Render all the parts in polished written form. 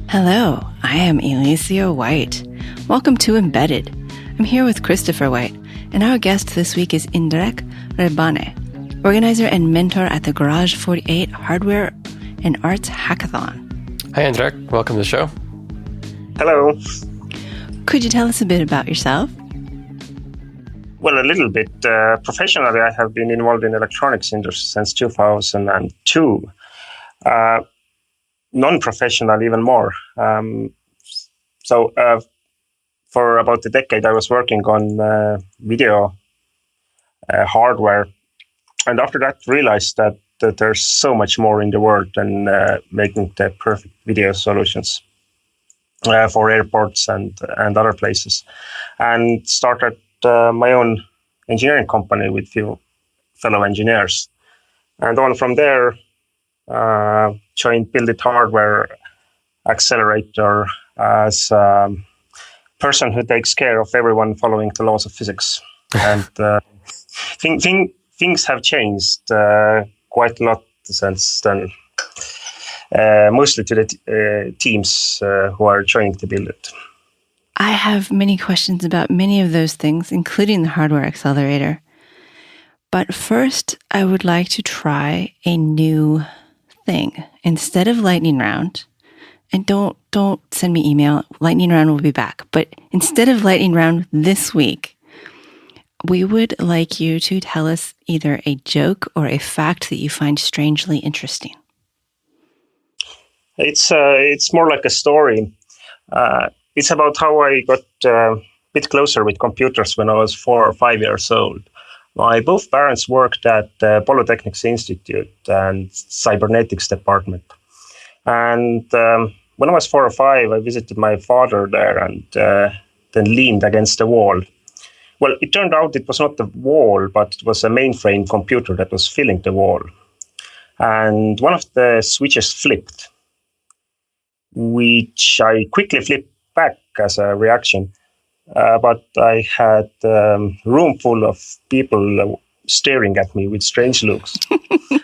Hello, I am Alicia White. Welcome to Embedded. I'm here with Christopher White, and our guest this week is Indrek Rebane, organizer and mentor at the Garage48 Hardware and Arts hackathon. Hi, Indrek. Welcome to the show. Hello. Could you tell us a bit about yourself? Well, a little bit. Professionally, I have been involved in electronics industry since 2002. Non-professional, even more. For about a decade, I was working on video hardware. And after that, realized that there's so much more in the world than making the perfect video solutions for airports and other places. And started my own engineering company with few fellow engineers. And on from there, joined Build It Hardware, Accelerator, as a person who takes care of everyone following the laws of physics. And things have changed quite a lot since then, mostly to the teams who are trying to build it. I have many questions about many of those things, including the hardware accelerator. But first, I would like to try a new thing. Instead of lightning round, and don't send me email, lightning round will be back. But instead of lightning round this week, we would like you to tell us either a joke or a fact that you find strangely interesting. It's more like a story. It's about how I got a bit closer with computers when I was 4 or 5 years old. My both parents worked at the Polytechnics Institute and Cybernetics department. And when I was 4 or 5, I visited my father there and then leaned against the wall. Well, it turned out it was not the wall, but it was a mainframe computer that was filling the wall. And one of the switches flipped, which I quickly flipped back as a reaction. But I had a room full of people staring at me with strange looks.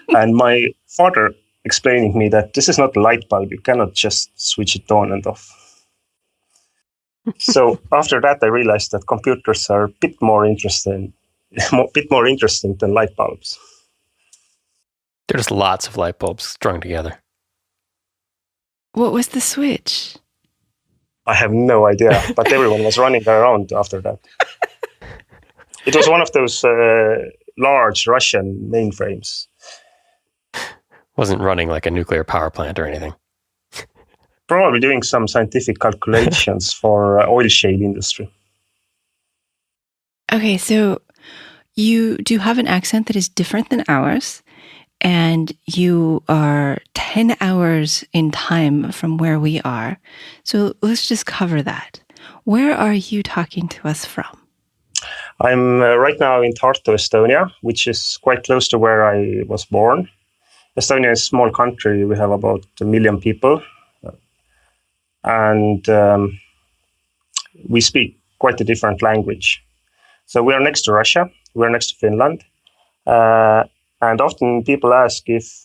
And my father explaining me that this is not a light bulb, you cannot just switch it on and off. So after that, I realized that computers are a bit more interesting than light bulbs. There's lots of light bulbs strung together. What was the switch? I have no idea, but everyone was running around after that. It was one of those large Russian mainframes. Wasn't running like a nuclear power plant or anything. Probably doing some scientific calculations for oil shale industry. Okay, so you do have an accent that is different than ours, and you are 10 hours in time from where we are. So let's just cover that. Where are you talking to us from? I'm right now in Tartu, Estonia, which is quite close to where I was born. Estonia is a small country. We have about 1 million people. And we speak quite a different language. So we are next to Russia. We're next to Finland. And often people ask if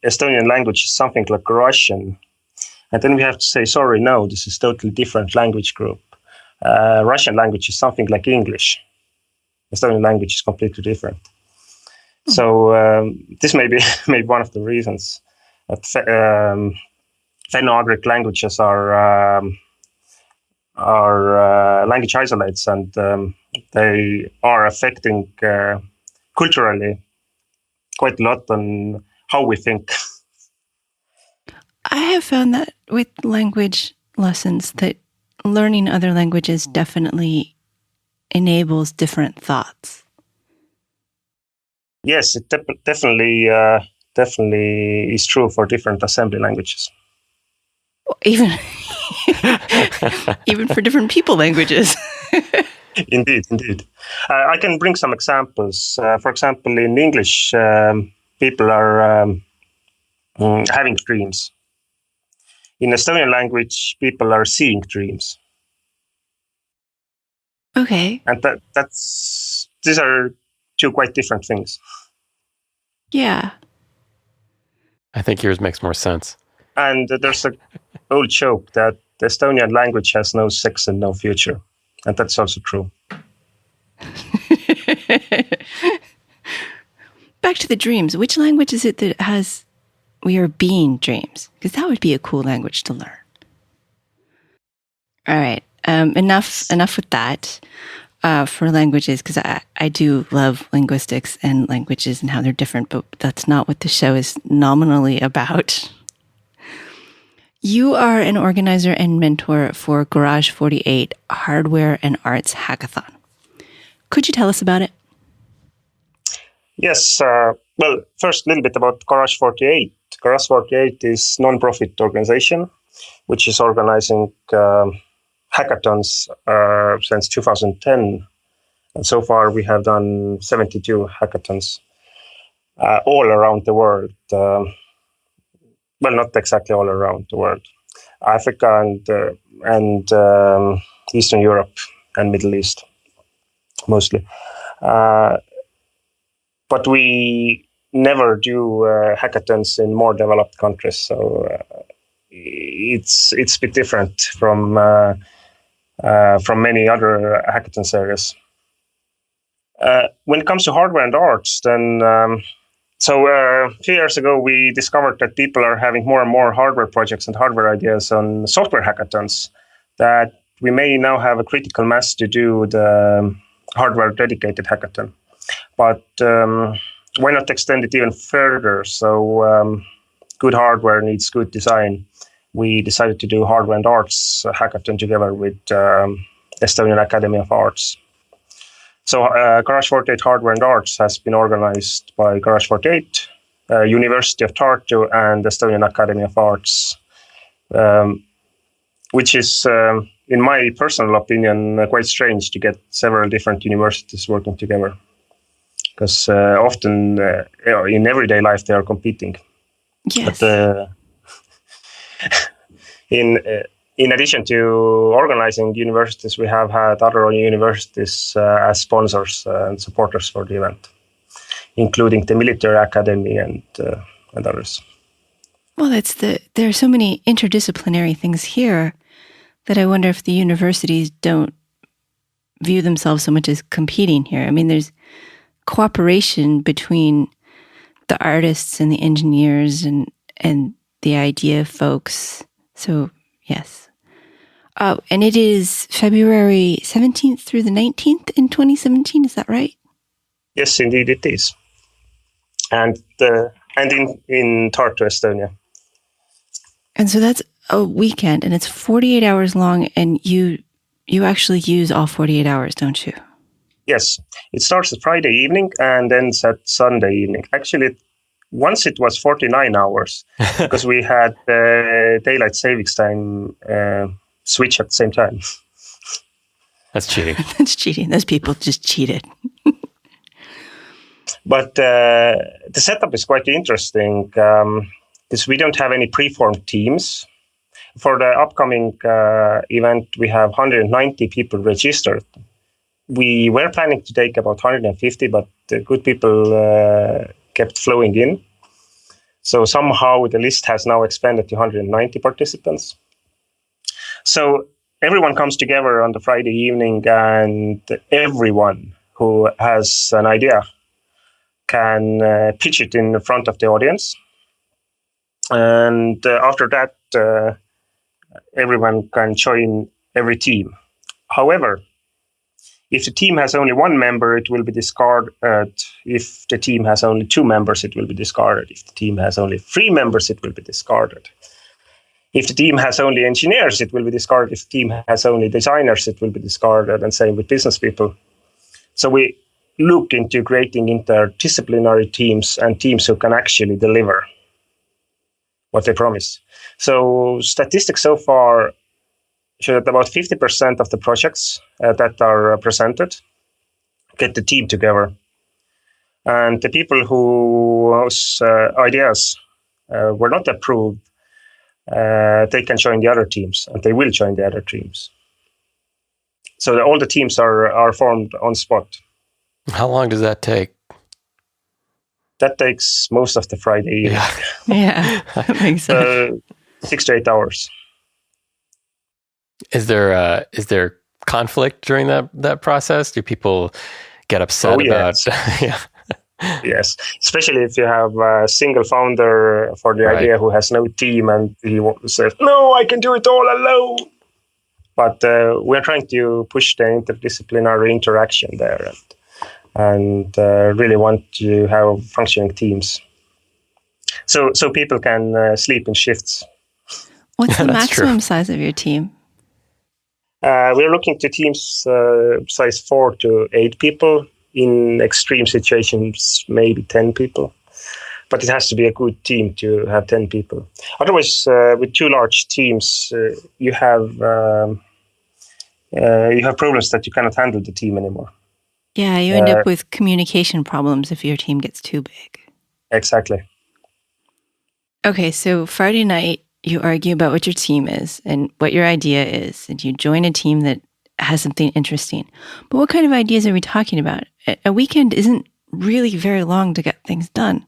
Estonian language is something like Russian. And then we have to say, sorry, no, this is totally different language group. Russian language is something like English. Estonian language is completely different. So this may be one of the reasons that Finno-Ugric languages are language isolates, and they are affecting culturally quite a lot on how we think. I have found that with language lessons that learning other languages definitely enables different thoughts. Yes, it definitely is true for different assembly languages. Even for different people languages. Indeed. I can bring some examples. For example, in English, people are having dreams. In Estonian language, people are seeing dreams. Okay. And these are two quite different things. Yeah. I think yours makes more sense. And there's an old joke that the Estonian language has no sex and no future. And that's also true. Back to the dreams. Which language is it that has "we are being dreams"? Because that would be a cool language to learn. All right. Enough with that for languages, because I do love linguistics and languages and how they're different, but that's not what the show is nominally about. You are an organizer and mentor for Garage48 Hardware and Arts hackathon. Could you tell us about it? Yes. Well, first, a little bit about Garage48. Garage48 is a non-profit organization which is organizing hackathons since 2010. And so far, we have done 72 hackathons all around the world. Well, not exactly all around the world. Africa and Eastern Europe and Middle East, mostly. But we never do hackathons in more developed countries, so it's a bit different from many other hackathon series. When it comes to hardware and arts, then a few years ago we discovered that people are having more and more hardware projects and hardware ideas on software hackathons, that we may now have a critical mass to do the hardware dedicated hackathon. But why not extend it even further? So good hardware needs good design. We decided to do hardware and arts hackathon together with Estonian Academy of Arts. So Garage48 Hardware and Arts has been organized by Garage48, University of Tartu, and Estonian Academy of Arts, which is, in my personal opinion, quite strange to get several different universities working together. Because often in everyday life they are competing. Yes. But in addition to organizing universities, we have had other universities as sponsors and supporters for the event, including the Military Academy and others. Well, there are so many interdisciplinary things here that I wonder if the universities don't view themselves so much as competing here. I mean, there's cooperation between the artists and the engineers and the idea folks. So, yes. Oh, and it is February 17th through the 19th in 2017. Is that right? Yes, indeed it is. And in Tartu, Estonia. And so that's a weekend, and it's 48 hours long, and you actually use all 48 hours, don't you? Yes. It starts at Friday evening and ends at Sunday evening. Actually, once it was 49 hours because we had daylight savings time switch at the same time. That's cheating. That's cheating. Those people just cheated. But the setup is quite interesting because we don't have any preformed teams. For the upcoming event, we have 190 people registered. We were planning to take about 150, but the good people kept flowing in. So somehow the list has now expanded to 190 participants. So everyone comes together on the Friday evening, and everyone who has an idea can pitch it in front of the audience. And after that, everyone can join every team. However, if the team has only one member, it will be discarded. If the team has only two members, it will be discarded. If the team has only three members, it will be discarded. If the team has only engineers, it will be discarded. If the team has only designers, it will be discarded, and same with business people. So we look into creating interdisciplinary teams and teams who can actually deliver what they promise. So statistics so far show that about 50% of the projects that are presented get the team together. And the people whose ideas were not approved, they can join the other teams, and they will join the other teams. So all the teams are formed on spot. How long does that take? That takes most of the Friday evening. Yeah, that makes sense. 6 to 8 hours. Is there conflict during that process? Do people get upset about? Yeah. Yes, especially if you have a single founder for the idea who has no team and he says, "No, I can do it all alone." But we're trying to push the interdisciplinary interaction there, and really want to have functioning teams, so people can sleep in shifts. What's the maximum size of your team? We're looking to teams size 4 to 8 people. In extreme situations, maybe 10 people. But it has to be a good team to have 10 people. Otherwise, with too large teams, you have problems that you cannot handle the team anymore. Yeah, you end up with communication problems if your team gets too big. Exactly. Okay, so Friday night, you argue about what your team is and what your idea is, and you join a team that has something interesting. But what kind of ideas are we talking about? A weekend isn't really very long to get things done.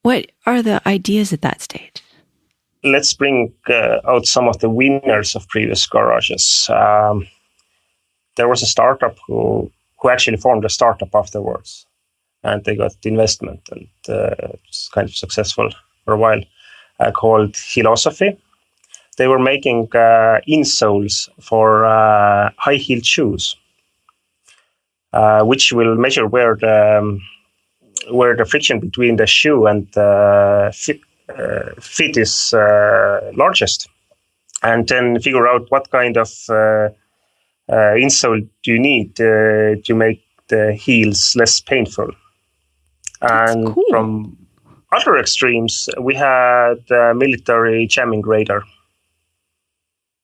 What are the ideas at that stage? Let's bring out some of the winners of previous garages. There was a startup who actually formed a startup afterwards, and they got investment, and it was kind of successful for a while, called Philosophy. They were making insoles for high-heeled shoes, which will measure where the friction between the shoe and the feet is largest, and then figure out what kind of insole do you need to make the heels less painful. And cool. From other extremes, we had a military jamming radar,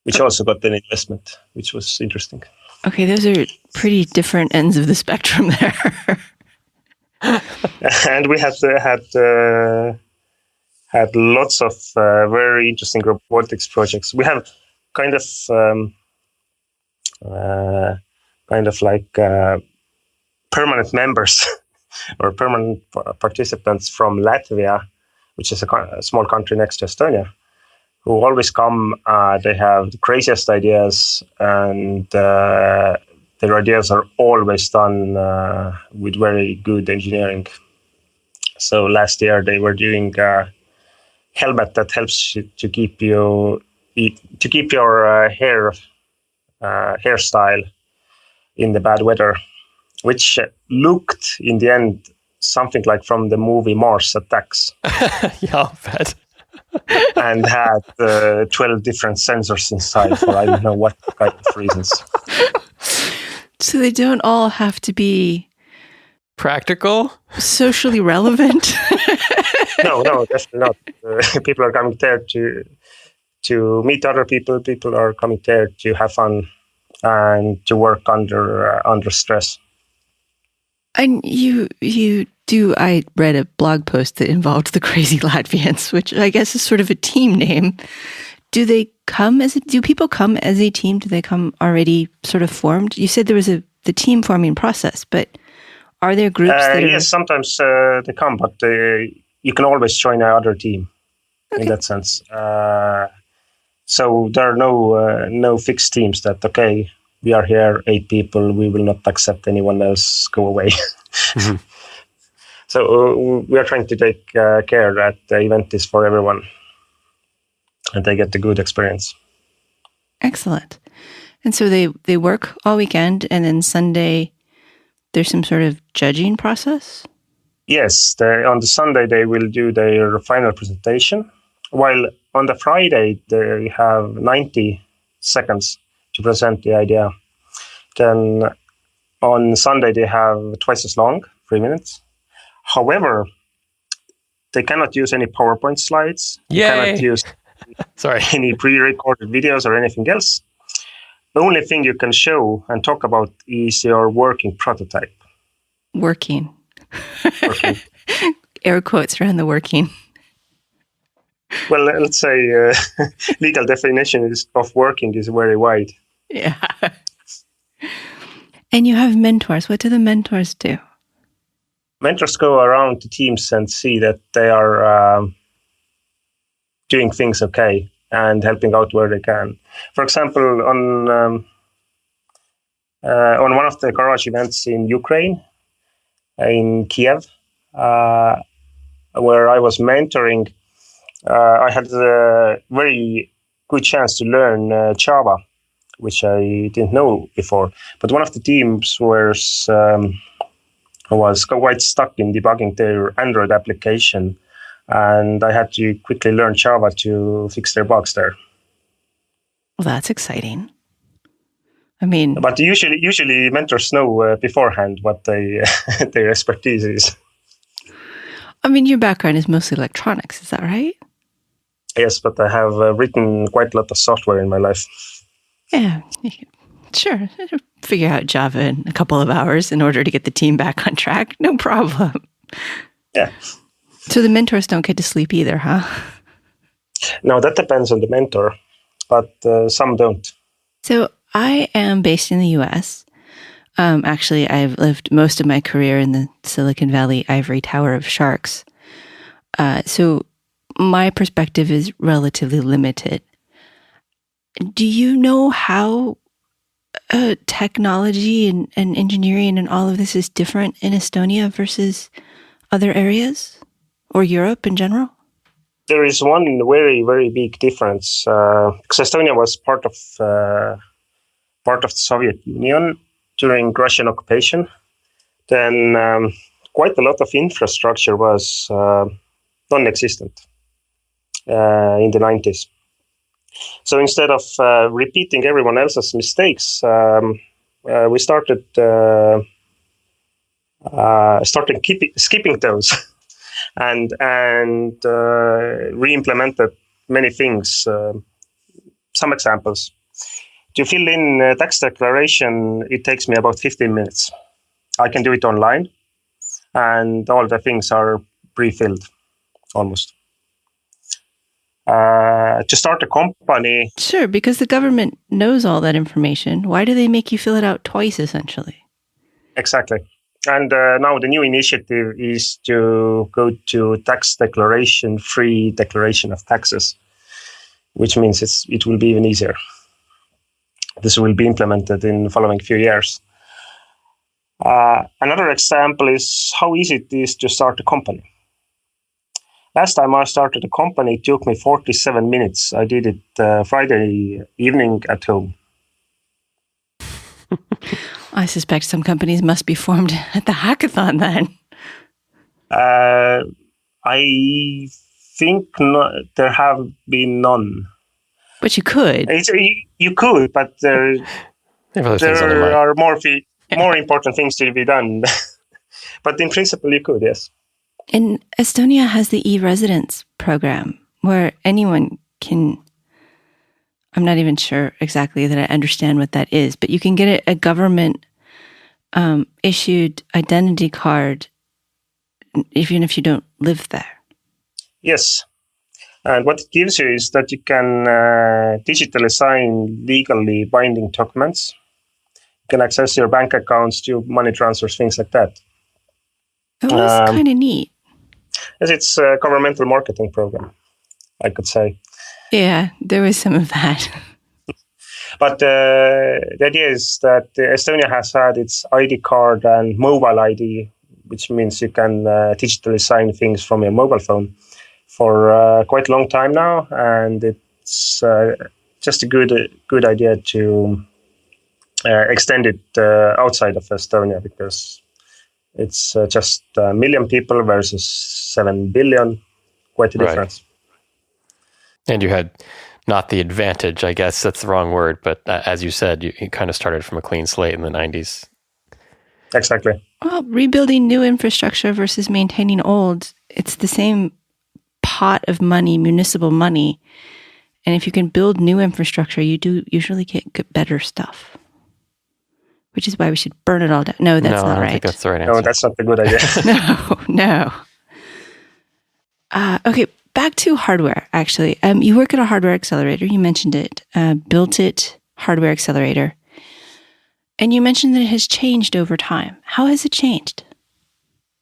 which also got an investment, which was interesting. Okay, those are pretty different ends of the spectrum there. And we had lots of very interesting robotics projects. We have kind of like permanent members or permanent participants from Latvia, which is a small country next to Estonia, who always come. They have the craziest ideas, and their ideas are always done with very good engineering. So last year they were doing a helmet that helps you to keep your hairstyle in the bad weather, which looked in the end something like from the movie Mars Attacks. Yeah, I'll bet. And had 12 different sensors inside for I don't know what kind of reasons. So they don't all have to be practical, socially relevant. No, definitely not. People are coming there to meet other people. People are coming there to have fun and to work under stress. And you do. I read a blog post that involved the Crazy Latvians, which I guess is sort of a team name. Do people come as a team? Do they come already sort of formed? You said there was the team forming process, but are there groups that yes, sometimes they come, but you can always join another team. Okay. In that sense. So there are no fixed teams that, okay, we are here, 8 people, we will not accept anyone else, go away. Mm-hmm. So we are trying to take care that the event is for everyone and they get the good experience. Excellent. And so they work all weekend, and then Sunday there's some sort of judging process? Yes, on the Sunday they will do their final presentation, while on the Friday they have 90 seconds to present the idea. Then on Sunday they have twice as long, 3 minutes. However, they cannot use any PowerPoint slides. Yay! They cannot use any pre-recorded videos or anything else. The only thing you can show and talk about is your working prototype. Working. Air quotes around the working. Well, let's say legal definition of working is very wide. Yeah. And you have mentors. What do the mentors do? mentors go around to teams and see that they are doing things okay and helping out where they can. For example, on one of the garage events in Ukraine, in Kiev, where I was mentoring, I had a very good chance to learn Java, which I didn't know before. But one of the teams was quite stuck in debugging their Android application, and I had to quickly learn Java to fix their bugs there. Well, that's exciting. I mean, but usually mentors know beforehand what their expertise is. I mean, your background is mostly electronics, is that right? Yes, but I have written quite a lot of software in my life. Yeah, sure. Figure out Java in a couple of hours in order to get the team back on track. No problem. Yeah. So the mentors don't get to sleep either, huh? No, that depends on the mentor, but some don't. So I am based in the U.S. Actually, I've lived most of my career in the Silicon Valley ivory tower of sharks. So my perspective is relatively limited. Do you know how technology and engineering and all of this is different in Estonia versus other areas or Europe in general? There is one very, very big difference. Because Estonia was part of the Soviet Union during Russian occupation, then quite a lot of infrastructure was non-existent in the 90s. So instead of repeating everyone else's mistakes, we started skipping those and re-implemented many things. Some examples. To fill in a tax declaration, it takes me about 15 minutes. I can do it online, and all the things are pre-filled, almost. To start a company... Sure, because the government knows all that information. Why do they make you fill it out twice, essentially? Exactly. And now the new initiative is to go to tax declaration-free declaration of taxes, which means it will be even easier. This will be implemented in the following few years. Another example is how easy it is to start a company. Last time I started a company, it took me 47 minutes. I did it Friday evening at home. I suspect some companies must be formed at the hackathon then. I think there have been none. But you could. You could, but there are more important things to be done. But in principle, you could, yes. And Estonia has the e-residence program where anyone can, I'm not even sure exactly that I understand what that is, but you can get a government issued identity card even if you don't live there. Yes. And what it gives you is that you can digitally sign legally binding documents. You can access your bank accounts, do money transfers, things like that. It was kind of neat. Yes, it's a governmental marketing program, I could say. Yeah, there was some of that. But the idea is that Estonia has had its ID card and mobile ID, which means you can digitally sign things from your mobile phone for quite a long time now, and it's just a good idea to extend it outside of Estonia, because it's just 1 million people versus 7 billion, quite a difference. Right. And you had not the advantage, I guess that's the wrong word, but as you said, you kind of started from a clean slate in the 90s. Exactly. Well, rebuilding new infrastructure versus maintaining old, it's the same pot of money, municipal money. And if you can build new infrastructure, you do usually get better stuff. Which is why we should burn it all down. No, that's not right. I don't think that's the right answer. No, that's not a good idea. No. Okay, back to hardware, actually. You work at a hardware accelerator. You mentioned it. Built it, hardware accelerator. And you mentioned that it has changed over time. How has it changed?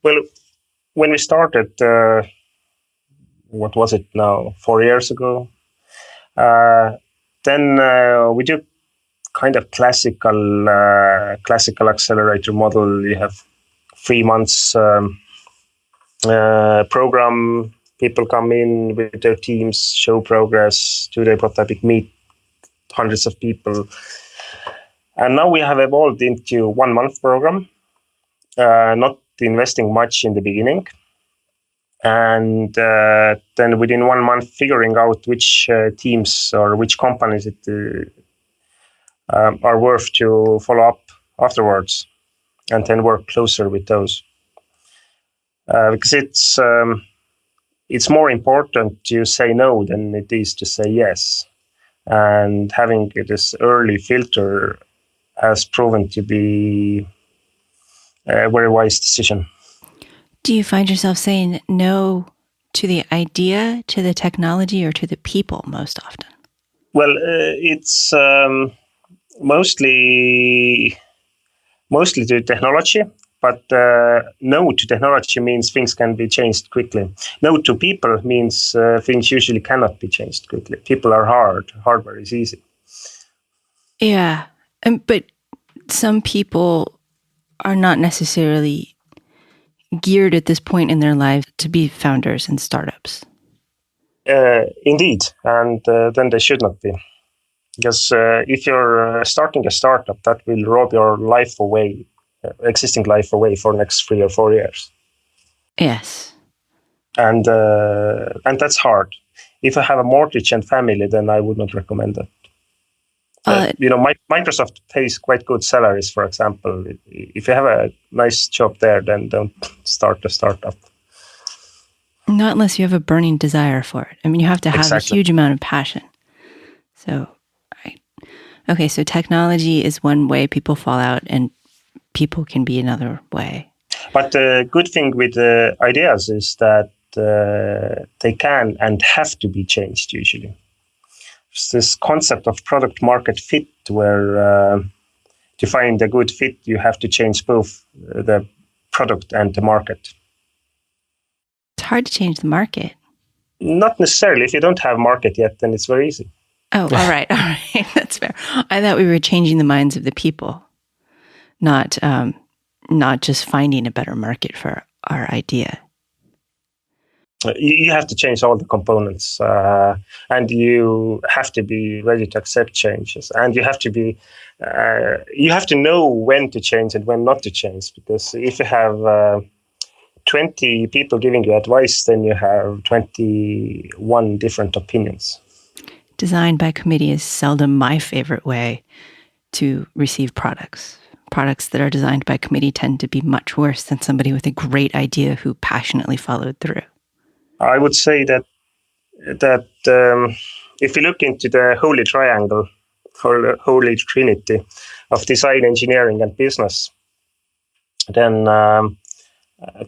Well, when we started, what was it now, 4 years ago? Then we do kind of classical accelerator model. You have 3 months program. People come in with their teams, show progress, do their prototyping, meet hundreds of people. And now we have evolved into 1 month program, not investing much in the beginning. And then within 1 month, figuring out which teams or which companies are worth to follow up afterwards, and then work closer with those. Because it's more important to say no than it is to say yes. And having this early filter has proven to be a very wise decision. Do you find yourself saying no to the idea, to the technology, or to the people most often? Well, it's mostly to technology, but no to technology means things can be changed quickly. No to people means things usually cannot be changed quickly. People are hard. Hardware is easy. Yeah, but some people are not necessarily geared at this point in their lives to be founders and startups. Indeed, and then they should not be. Because if you're starting a startup, that will rob your life away, existing life away for the next 3 or 4 years. Yes. And that's hard. If I have a mortgage and family, then I would not recommend that. Microsoft pays quite good salaries, for example. If you have a nice job there, then don't start a startup. Not unless you have a burning desire for it. I mean, you have to have a huge amount of passion. So, right. Okay, so technology is one way people fall out, and people can be another way. But the good thing with ideas is that they can and have to be changed usually. It's this concept of product market fit, where to find a good fit, you have to change both the product and the market. It's hard to change the market. Not necessarily. If you don't have market yet, then it's very easy. Oh, all right. That's fair. I thought we were changing the minds of the people, not just finding a better market for our idea. You have to change all the components, and you have to be ready to accept changes. And you have to know when to change and when not to change. Because if you have 20 people giving you advice, then you have 21 different opinions. Design by committee is seldom my favorite way to receive products. Products that are designed by committee tend to be much worse than somebody with a great idea who passionately followed through. I would say that if you look into the holy triangle or the holy trinity of design, engineering, and business, then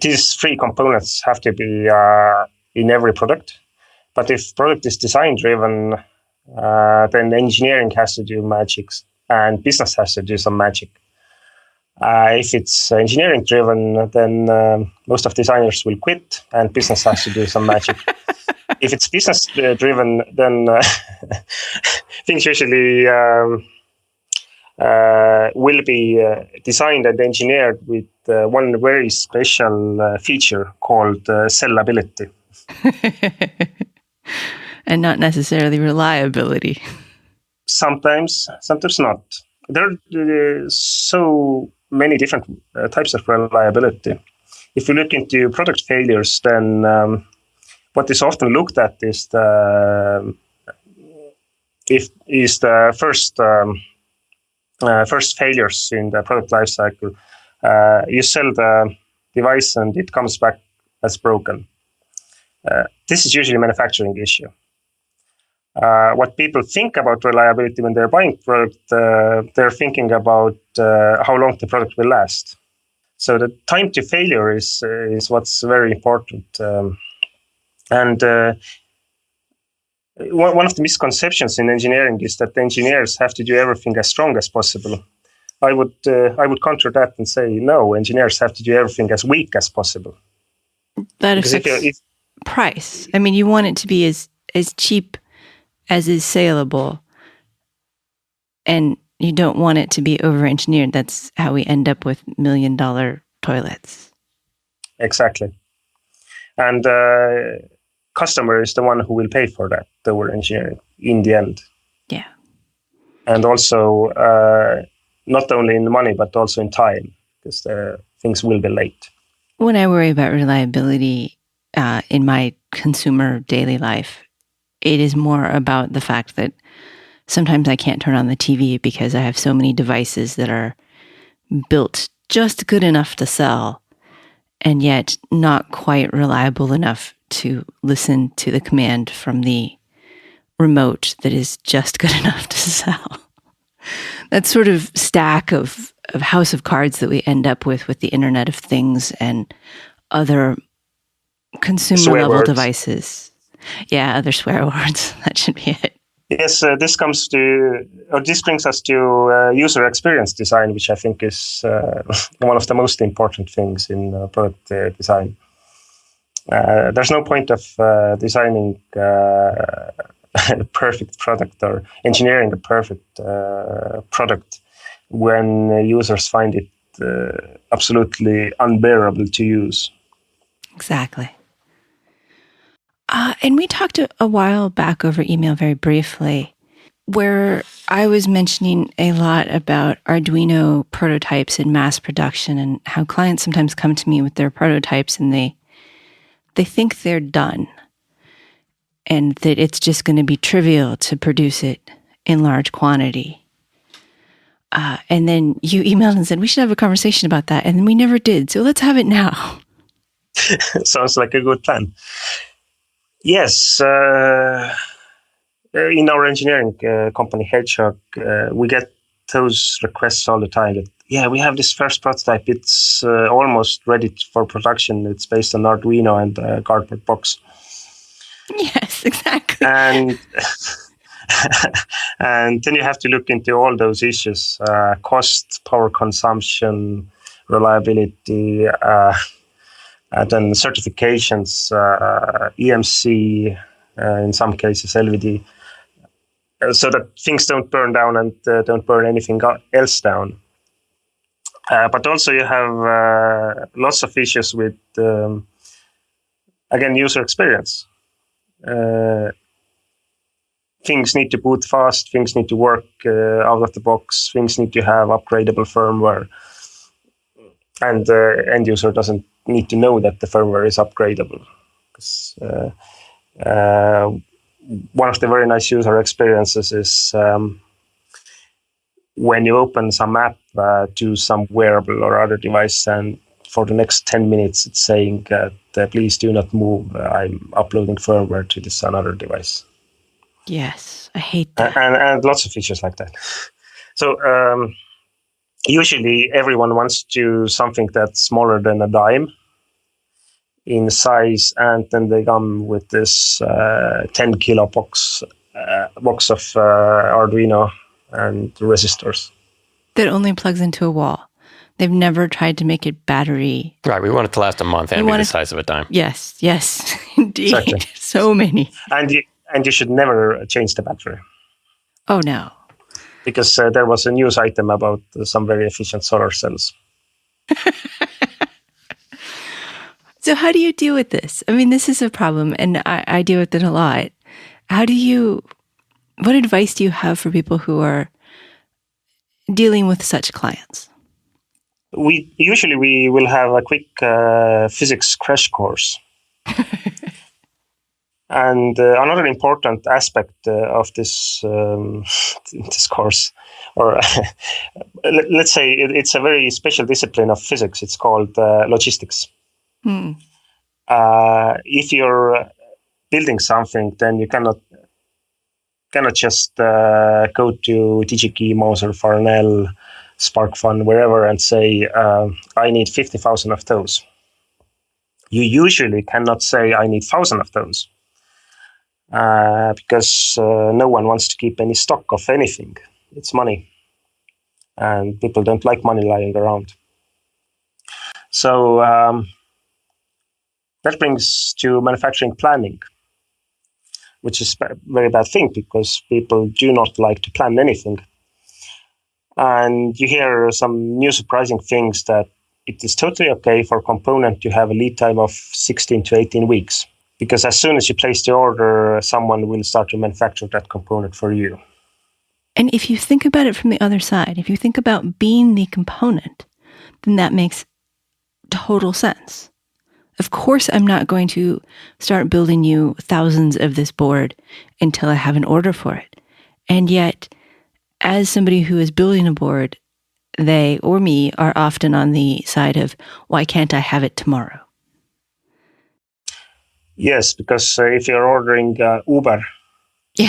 these 3 components have to be in every product. But if product is design driven, then engineering has to do magics and business has to do some magic. If it's engineering driven, then most of designers will quit and business has to do some magic. If it's business driven, then things usually will be designed and engineered with one very special feature called sellability. And not necessarily reliability. Sometimes not. There are so many different types of reliability. If you look into product failures, then what is often looked at is the first failures in the product lifecycle. You sell the device and it comes back as broken. This is usually a manufacturing issue. What people think about reliability when they're buying product, they're thinking about how long the product will last. So the time to failure is what's very important. And one of the misconceptions in engineering is that engineers have to do everything as strong as possible. I would counter that and say no, engineers have to do everything as weak as possible. That Because affects price. I mean, you want it to be as cheap as is saleable, and you don't want it to be over-engineered. That's how we end up with $1 million toilets. Exactly. And customer is the one who will pay for that over-engineering in the end. Yeah. And also, not only in money, but also in time, because things will be late. When I worry about reliability in my consumer daily life, it is more about the fact that sometimes I can't turn on the TV because I have so many devices that are built just good enough to sell and yet not quite reliable enough to listen to the command from the remote that is just good enough to sell. That sort of stack of house of cards that we end up with the Internet of Things and other consumer-level devices. Yeah, other swear words. That should be it. Yes, this brings us to user experience design, which I think is one of the most important things in product design. There's no point of designing a perfect product or engineering a perfect product when users find it absolutely unbearable to use. Exactly. And we talked a while back over email very briefly, where I was mentioning a lot about Arduino prototypes in mass production and how clients sometimes come to me with their prototypes and they think they're done and that it's just going to be trivial to produce it in large quantity. And then you emailed and said, we should have a conversation about that. And we never did. So let's have it now. Sounds like a good plan. Yes. In our engineering company, Hedgehog, we get those requests all the time that, yeah, we have this first prototype. It's almost ready for production. It's based on Arduino and a cardboard box. Yes, exactly. And and then you have to look into all those issues, cost, power consumption, reliability, and then certifications, EMC, in some cases LVD, so that things don't burn down and don't burn anything else down. But also you have lots of issues with, again, user experience. Things need to boot fast, things need to work out of the box, things need to have upgradable firmware. And the end user doesn't need to know that the firmware is upgradable. One of the very nice user experiences is when you open some app to some wearable or other device, and for the next 10 minutes it's saying that please do not move, I'm uploading firmware to this another device. Yes, I hate that. And lots of features like that. So usually everyone wants to do something that's smaller than a dime in size, and then they come with this 10 kilo box of Arduino and resistors. That only plugs into a wall. They've never tried to make it battery. Right, we want it to last a month and be the size of a dime. Yes, indeed. Exactly. So many. And you should never change the battery. Oh, no. Because there was a news item about some very efficient solar cells. So how do you deal with this? I mean, this is a problem, and I deal with it a lot. What advice do you have for people who are dealing with such clients? We will have a quick physics crash course. And another important aspect of this this course, or let's say it's a very special discipline of physics. It's called logistics. If you're building something, then you cannot just go to DigiKey, Moser, Farnell, SparkFun, wherever, and say, I need 50,000 of those. You usually cannot say, I need 1,000 of those. Because no one wants to keep any stock of anything. It's money. And people don't like money lying around. So that brings to manufacturing planning, which is a very bad thing because people do not like to plan anything. And you hear some new surprising things that it is totally okay for a component to have a lead time of 16 to 18 weeks. Because as soon as you place the order, someone will start to manufacture that component for you. And if you think about it from the other side, if you think about being the component, then that makes total sense. Of course, I'm not going to start building you thousands of this board until I have an order for it. And yet, as somebody who is building a board, they or me are often on the side of, why can't I have it tomorrow? Yes, because if you're ordering Uber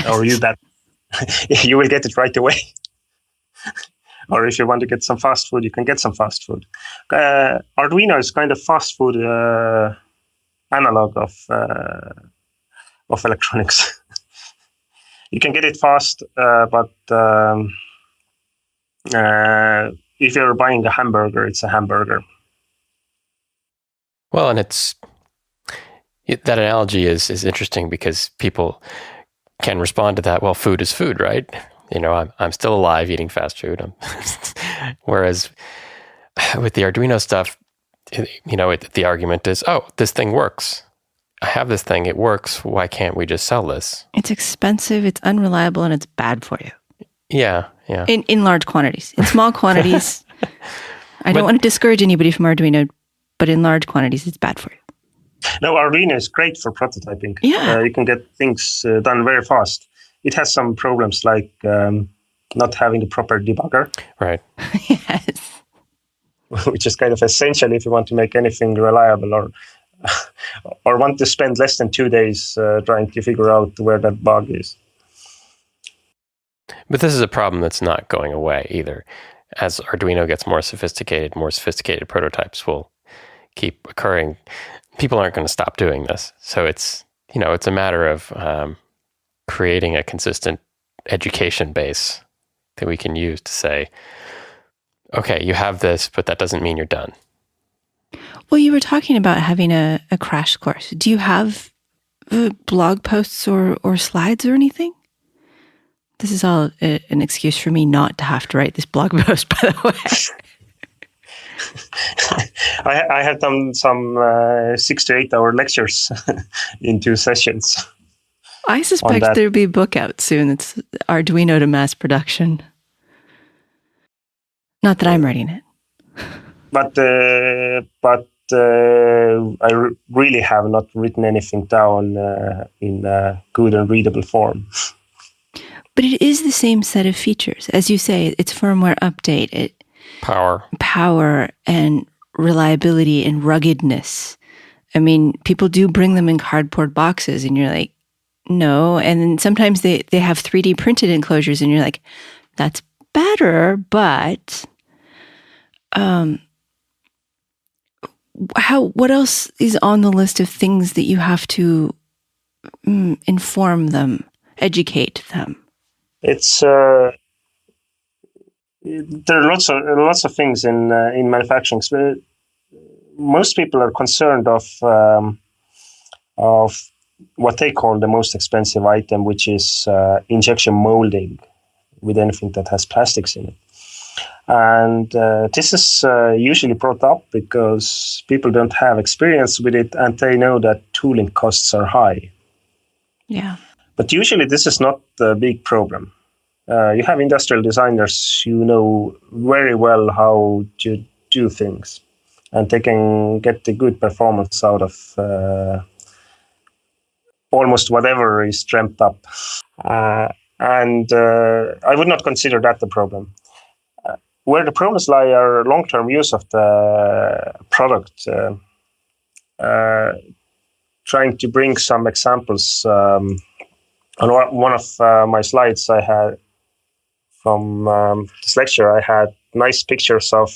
or Uber, you will get it right away. Or if you want to get some fast food, you can get some fast food. Arduino is kind of fast food analog of electronics. You can get it fast, but if you're buying a hamburger, it's a hamburger. Well, and that analogy is interesting because people can respond to that. Well, food is food, right? You know, I'm still alive eating fast food. Whereas with the Arduino stuff, you know, the argument is, oh, this thing works. I have this thing. It works. Why can't we just sell this? It's expensive. It's unreliable, and it's bad for you. Yeah. In large quantities. In small quantities, I don't want to discourage anybody from Arduino, but in large quantities, it's bad for you. No, Arduino is great for prototyping. Yeah. You can get things done very fast. It has some problems like not having the proper debugger. Right. Yes. Which is kind of essential if you want to make anything reliable or want to spend less than 2 days trying to figure out where that bug is. But this is a problem that's not going away either. As Arduino gets more sophisticated prototypes will keep occurring. People aren't going to stop doing this. So it's a matter of creating a consistent education base that we can use to say, okay, you have this, but that doesn't mean you're done. Well, you were talking about having a crash course. Do you have blog posts or slides or anything? This is all an excuse for me not to have to write this blog post, by the way. I have done some 6 to 8 hour lectures in 2 sessions. I suspect there'll be a book out soon. It's Arduino to mass production. Not that I'm writing it. But I really have not written anything down in a good and readable form. But it is the same set of features. As you say, it's firmware update. Power and reliability and ruggedness. I mean, people do bring them in cardboard boxes and you're like, no. And then sometimes they have 3D printed enclosures and you're like, that's better, but what else is on the list of things that you have to inform them, educate them? It's there are lots of things in manufacturing. Most people are concerned of what they call the most expensive item, which is injection molding with anything that has plastics in it. And this is usually brought up because people don't have experience with it and they know that tooling costs are high. Yeah. But usually this is not a big problem. You have industrial designers who know very well how to do things, and they can get the good performance out of almost whatever is dreamt up. And I would not consider that the problem. Where the problems lie are long-term use of the product. Trying to bring some examples. On one of my slides I had from this lecture, I had nice pictures of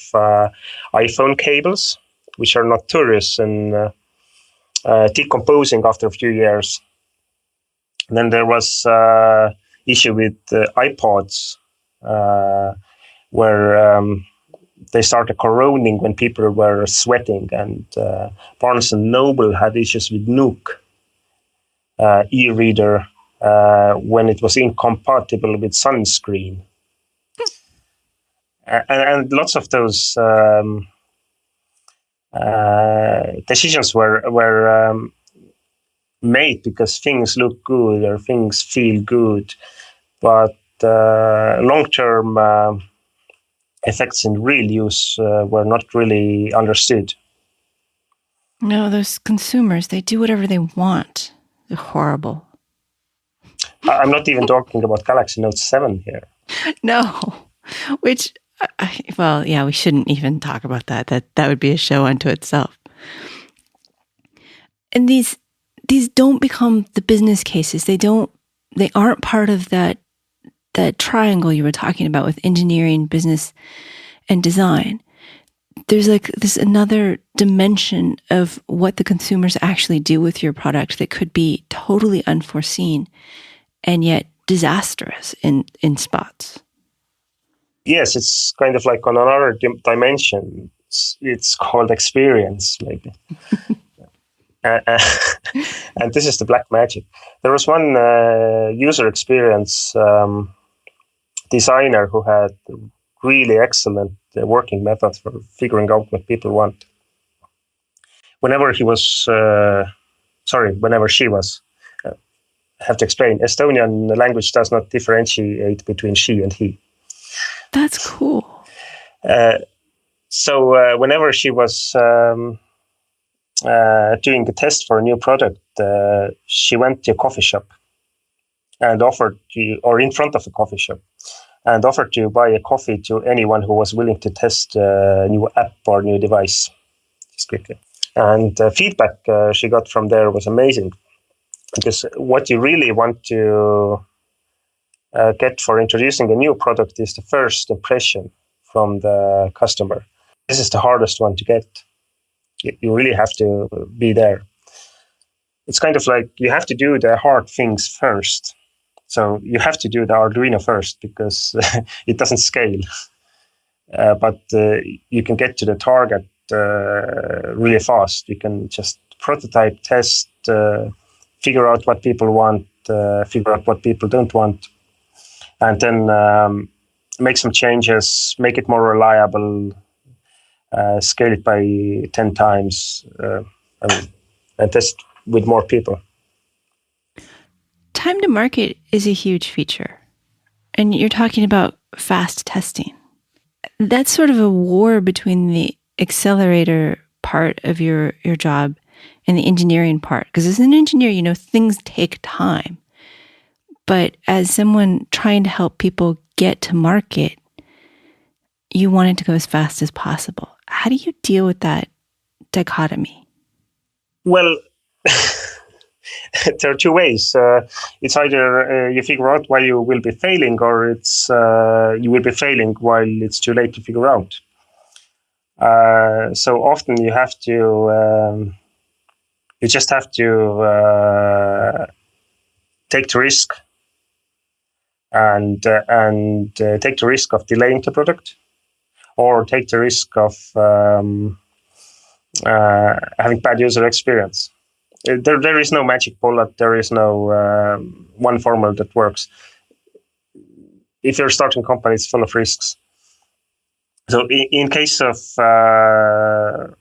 iPhone cables, which are notorious in decomposing after a few years. And then there was issue with iPods, where they started corroding when people were sweating, and Barnes & Noble had issues with Nook e-reader when it was incompatible with sunscreen. And lots of those decisions were made because things look good or things feel good, but long-term effects in real use were not really understood. No, those consumers, they do whatever they want. They're horrible. I'm not even talking about Galaxy Note 7 here. No, which, well, yeah, we shouldn't even talk about that. That would be a show unto itself. And these don't become the business cases. They aren't part of that triangle you were talking about with engineering, business, and design. There's like this another dimension of what the consumers actually do with your product that could be totally unforeseen and yet disastrous in spots. Yes, it's kind of like on another dimension. It's called experience, maybe. And this is the black magic. There was one user experience designer who had really excellent working methods for figuring out what people want. Whenever she was, I have to explain, Estonian language does not differentiate between she and he. That's cool. So whenever she was doing the test for a new product, she went to a coffee shop and offered to, or in front of a coffee shop, and offered to buy a coffee to anyone who was willing to test a new app or new device just quickly. And feedback she got from there was amazing, because what you really want to get for introducing a new product is the first impression from the customer. This is the hardest one to get. You really have to be there. It's kind of like you have to do the hard things first. So you have to do the Arduino first because it doesn't scale. But you can get to the target really fast. You can just prototype, test, figure out what people want, figure out what people don't want, and then make some changes, make it more reliable, scale it by 10 times, and test with more people. Time to market is a huge feature. And you're talking about fast testing. That's sort of a war between the accelerator part of your job and the engineering part. Because as an engineer, things take time. But as someone trying to help people get to market, you want it to go as fast as possible. How do you deal with that dichotomy? Well, there are two ways. It's either you figure out why you will be failing, or it's you will be failing while it's too late to figure out. So often you have to, you just have to take the risk and take the risk of delaying the product, or take the risk of having bad user experience. There is no magic bullet. There is no one formula that works. If you're starting a company, it's full of risks. So in case of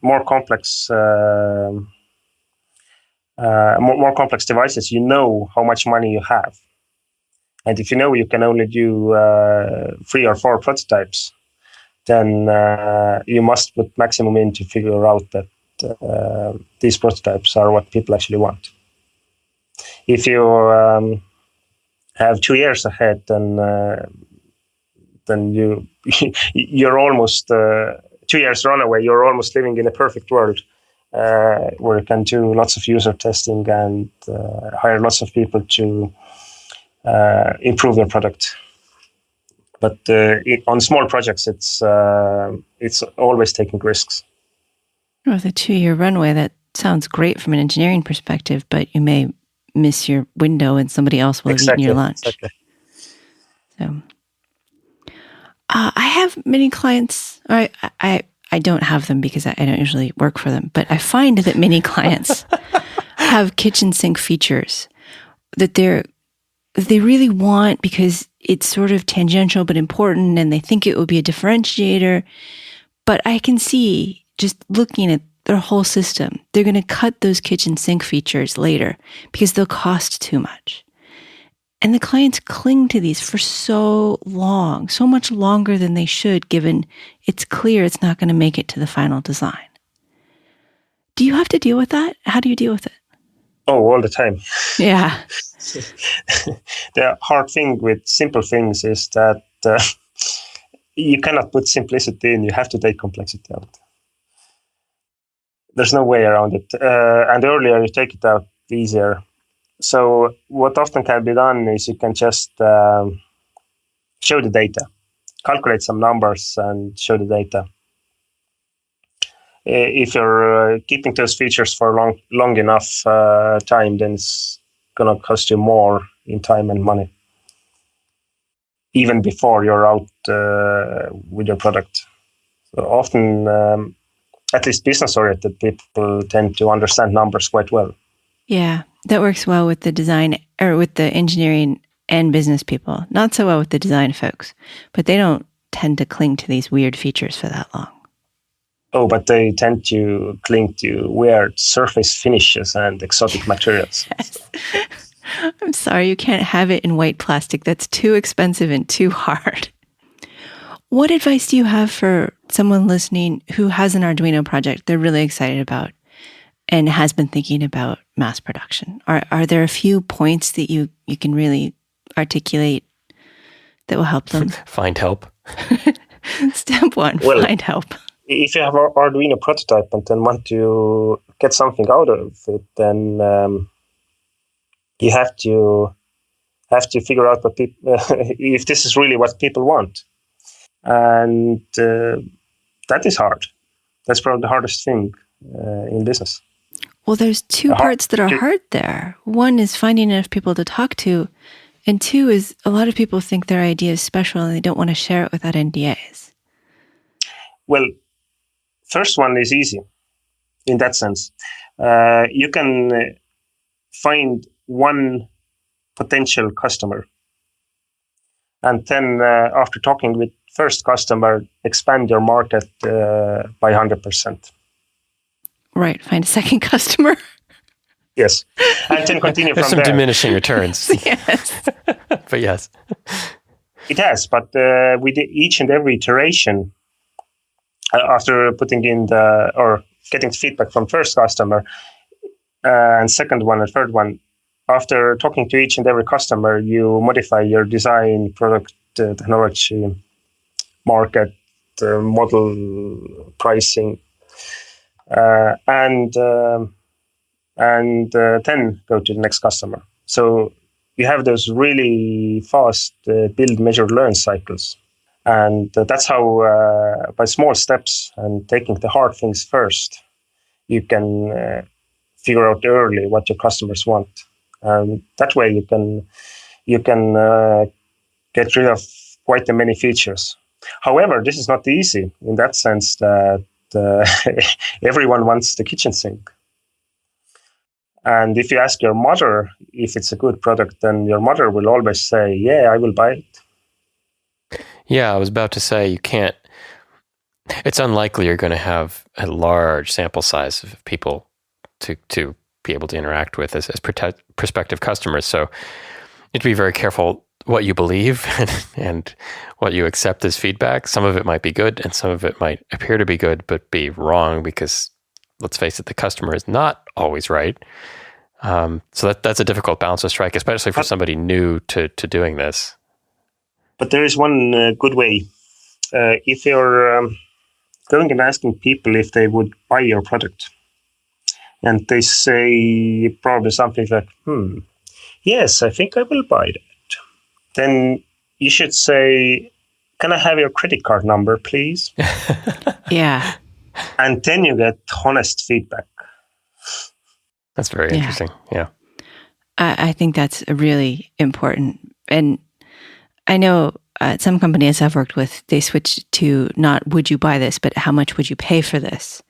more complex devices, you know how much money you have. And if you know you can only do 3 or 4 prototypes, then you must put maximum in to figure out that these prototypes are what people actually want. If you have 2 years ahead, then you're almost 2 years runaway. You're almost living in a perfect world where you can do lots of user testing and hire lots of people to improve their product. But on small projects, it's always taking risks. With a 2-year runway, that sounds great from an engineering perspective, but you may miss your window and somebody else will have eaten your lunch. Exactly. So, I have many clients, or I don't have them because I don't usually work for them, but I find that many clients have kitchen sink features that they really want because it's sort of tangential but important, and they think it will be a differentiator. But I can see, just looking at their whole system, they're going to cut those kitchen sink features later because they'll cost too much. And the clients cling to these for so long, so much longer than they should, given it's clear it's not going to make it to the final design. Do you have to deal with that? How do you deal with it? Oh, all the time. Yeah. The hard thing with simple things is that you cannot put simplicity in. You have to take complexity out. There's no way around it. And the earlier you take it out, the easier. So what often can be done is you can just show the data, calculate some numbers and show the data. If you're keeping those features for long enough time, then it's going to cost you more in time and money, even before you're out with your product. So often, at least business-oriented people tend to understand numbers quite well. Yeah, that works well with the design or with the engineering and business people. Not so well with the design folks, but they don't tend to cling to these weird features for that long. Oh, but they tend to cling to weird surface finishes and exotic materials. Yes. I'm sorry, you can't have it in white plastic. That's too expensive and too hard. What advice do you have for someone listening who has an Arduino project they're really excited about and has been thinking about mass production? Are there a few points that you can really articulate that will help them? Find help. Step one, find help. If you have an Arduino prototype and then want to get something out of it, then you have to figure out what if this is really what people want. And that is hard. That's probably the hardest thing in business. Well, there's two parts that are hard there. One is finding enough people to talk to. And two is a lot of people think their idea is special and they don't want to share it without NDAs. Well, first one is easy in that sense. You can find one potential customer. And then after talking with first customer, expand your market by 100%. Right. Find a second customer. Yes. And then continue from there. There's some diminishing returns. Yes. But yes. It has. But with each and every iteration, after putting in or getting feedback from first customer and second one and third one, after talking to each and every customer, you modify your design, product, technology, market, model, pricing, and then go to the next customer. So you have those really fast build, measure, learn cycles. And that's how, by small steps and taking the hard things first, you can figure out early what your customers want. And that way you can get rid of quite many features. However, this is not easy in that sense that everyone wants the kitchen sink. And if you ask your mother if it's a good product, then your mother will always say, yeah, I will buy it. Yeah, I was about to say it's unlikely you're going to have a large sample size of people to be able to interact with as prospective customers. So you have to be very careful what you believe and what you accept as feedback. Some of it might be good and some of it might appear to be good, but be wrong because, let's face it, the customer is not always right. So that's a difficult balance to strike, especially for somebody new to doing this. But there is one good way. If you're going and asking people if they would buy your product, and they say probably something like, yes, I think I will buy that. Then you should say, can I have your credit card number, please? Yeah. And then you get honest feedback. That's very interesting. Yeah. I think that's really important. And I know at some companies I've worked with, they switched to not would you buy this, but how much would you pay for this?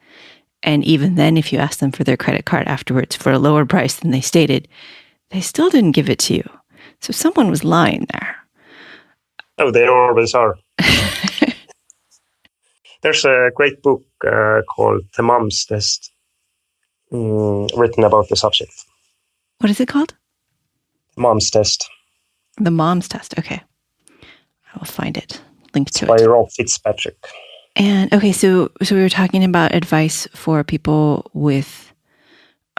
And even then, if you asked them for their credit card afterwards for a lower price than they stated, they still didn't give it to you. So someone was lying there. Oh, they always are. There's a great book called The Mom's Test, written about the subject. What is it called? Mom's Test. The Mom's Test. Okay. I will find it. Link to it. By Rob Fitzpatrick. And okay, so we were talking about advice for people with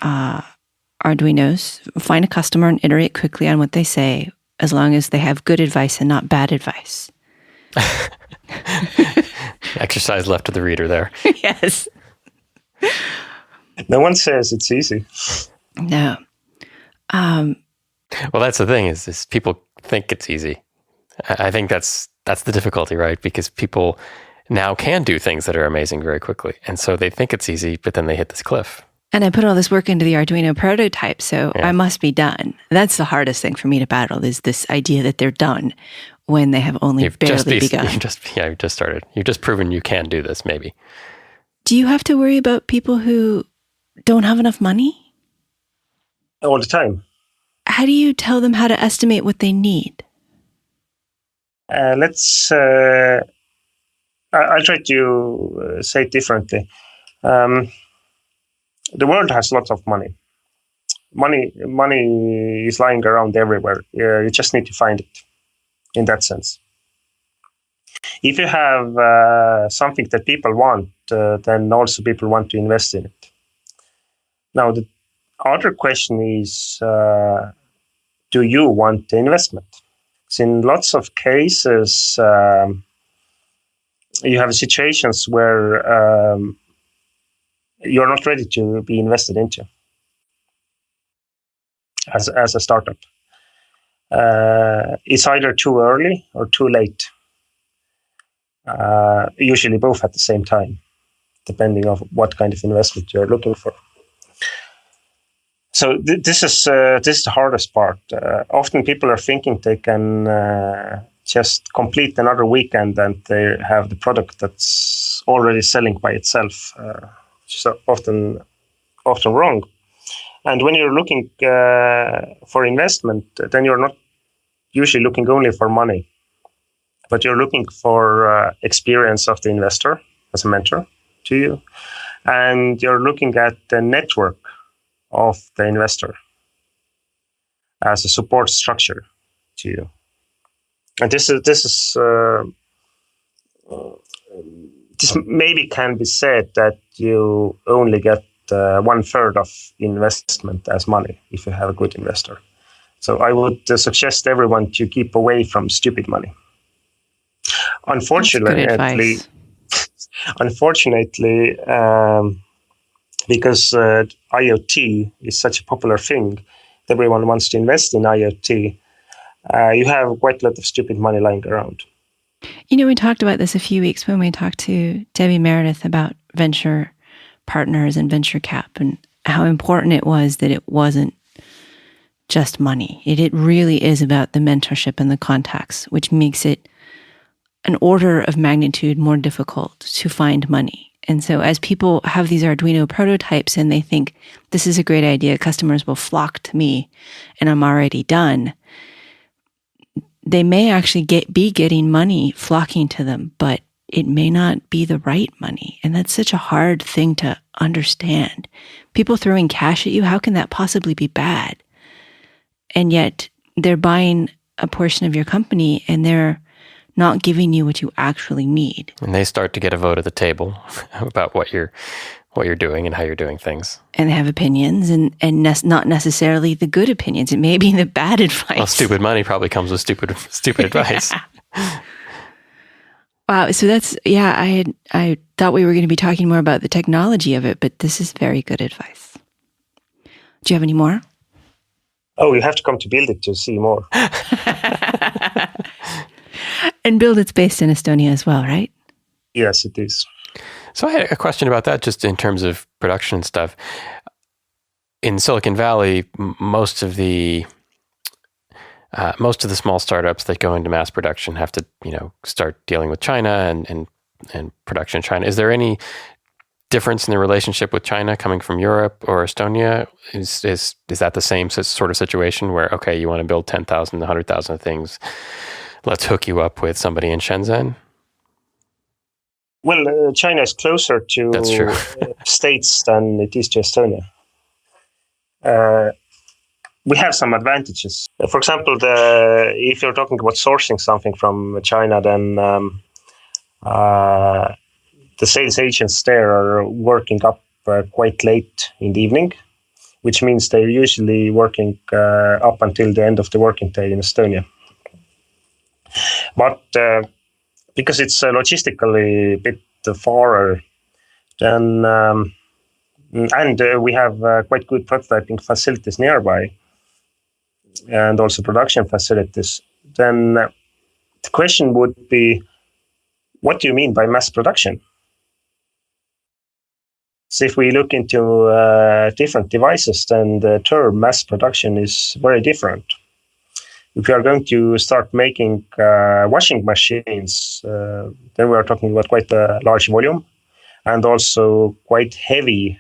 Arduinos. Find a customer and iterate quickly on what they say, as long as they have good advice and not bad advice. Exercise left to the reader there. Yes. No one says it's easy. No. Well, that's the thing is people think it's easy. I think that's the difficulty, right? Because people now can do things that are amazing very quickly. And so they think it's easy, but then they hit this cliff. And I put all this work into the Arduino prototype, so I must be done. That's the hardest thing for me to battle, is this idea that they're done when they have only barely begun. You've just started. You've just proven you can do this, maybe. Do you have to worry about people who don't have enough money? All the time. How do you tell them how to estimate what they need? I'll try to say it differently. The world has lots of money. Money is lying around everywhere. You just need to find it, in that sense. If you have something that people want, then also people want to invest in it. Now, the other question is, do you want the investment? So in lots of cases, you have situations where you're not ready to be invested into as a startup. It's either too early or too late. Usually both at the same time, depending on what kind of investment you're looking for. So this is the hardest part. Often people are thinking they can just complete another weekend and they have the product that's already selling by itself, which is often wrong. And when you're looking for investment, then you're not usually looking only for money, but you're looking for experience of the investor as a mentor to you, and you're looking at the network of the investor as a support structure to you. And this maybe can be said that you only get 1/3 of investment as money if you have a good investor. So I would suggest everyone to keep away from stupid money. Unfortunately, because IoT is such a popular thing, everyone wants to invest in IoT. You have quite a lot of stupid money lying around. You know, we talked about this a few weeks when we talked to Debbie Meredith about venture partners and venture cap and how important it was that it wasn't just money. It really is about the mentorship and the contacts, which makes it an order of magnitude more difficult to find money. And so as people have these Arduino prototypes and they think, this is a great idea, customers will flock to me and I'm already done, they may actually be getting money flocking to them, but it may not be the right money. And that's such a hard thing to understand. People throwing cash at you, how can that possibly be bad? And yet they're buying a portion of your company and they're not giving you what you actually need. And they start to get a vote at the table about what you're doing and how you're doing things. And they have opinions and not necessarily the good opinions. It may be the bad advice. Well, stupid money probably comes with stupid advice. Wow. So that's, I thought we were going to be talking more about the technology of it, but this is very good advice. Do you have any more? Oh, you have to come to Build It to see more. And Build It's based in Estonia as well, right? Yes, it is. So I had a question about that, just in terms of production and stuff. In Silicon Valley, most of the most of the small startups that go into mass production have to, start dealing with China and production in China. Is there any difference in the relationship with China coming from Europe or Estonia? Is that the same sort of situation where, okay, you want to build 10,000, 100,000 things, let's hook you up with somebody in Shenzhen? Well, China is closer to That's true. states than it is to Estonia. We have some advantages. For example, if you're talking about sourcing something from China, then the sales agents there are working up quite late in the evening, which means they're usually working up until the end of the working day in Estonia. But because it's logistically a bit farther, then and we have quite good prototyping facilities nearby, and also production facilities, then the question would be, what do you mean by mass production? So if we look into different devices, then the term mass production is very different. If we are going to start making washing machines, then we are talking about quite a large volume and also quite heavy